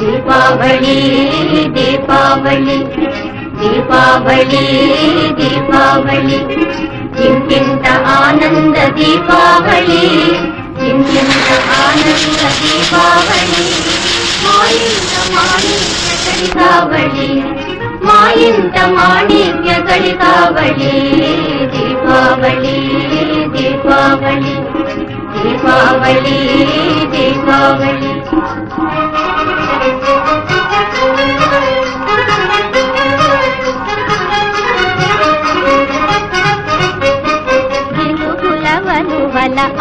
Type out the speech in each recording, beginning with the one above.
दीपावली दीपावली दीपावली दीपावली इंकिंत आनंद दीपावली इंकिंत आनंद दीपावली मायिंत माणिक्य कलिकावली मायिंत माणिक्य कलिकावली दीपावली दीपावली दीपावली दीपावली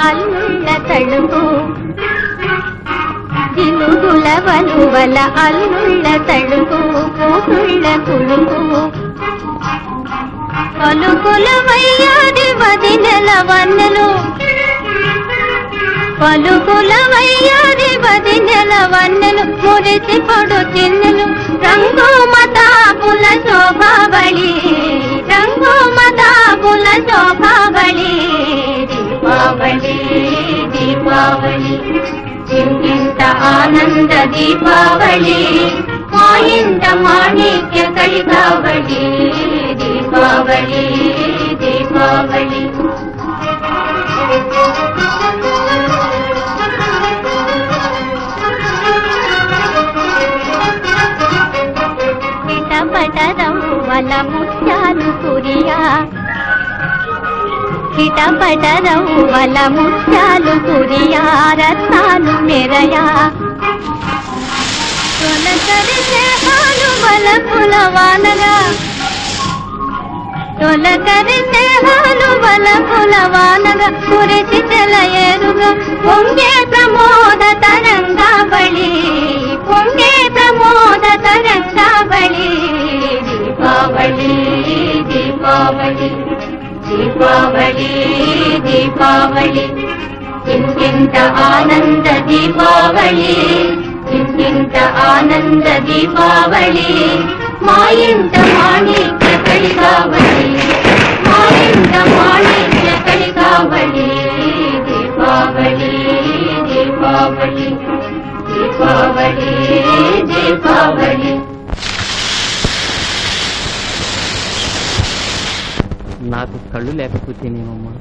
అల్లుళ్ళ తడుపు దినుగుల వలువల అల్లుళ్ళ తడుపు కూతుళ్ళ కులుపు పలుకుల వయ్యాది వదినెల వన్నెలు పలుకుల వయ్యాది వదినెల వన్నెలు మురిసి పడు చిన్నెలు రంగు మతాపుల శోభావళి రంగు మతాపుల శోభావళి दीपावली दीपावली इंकिंत आनंद दीपावली मायिंत माणिक्य कलिकावली दीपावली दीपावली పిటపటరవ్వల ముత్యాలు కురియా చిటపటరవ్వల ముత్యాలు కురియా రత్నాలు మెరయా తొలకరిసే హాలు వలపుల వానగా తొలకరిసే హాలు వలపుల వానగా కురిసి చెలయేరుగా పొంగే ప్రమోద తరంగావళి పొంగే ప్రమోద తరంగావళి దీపావళి దీపావళి दीपावली दीपावली इंकिंत आनंद दीपावली इंकिंत आनंद दीपावली मायिंत माणिक्य कलिकावली मायिंत माणिक्य कलिकावली दीपावली दीपावली दीपावली दीपावली నాకు కళ్ళు లేకపోతేనేమమ్మా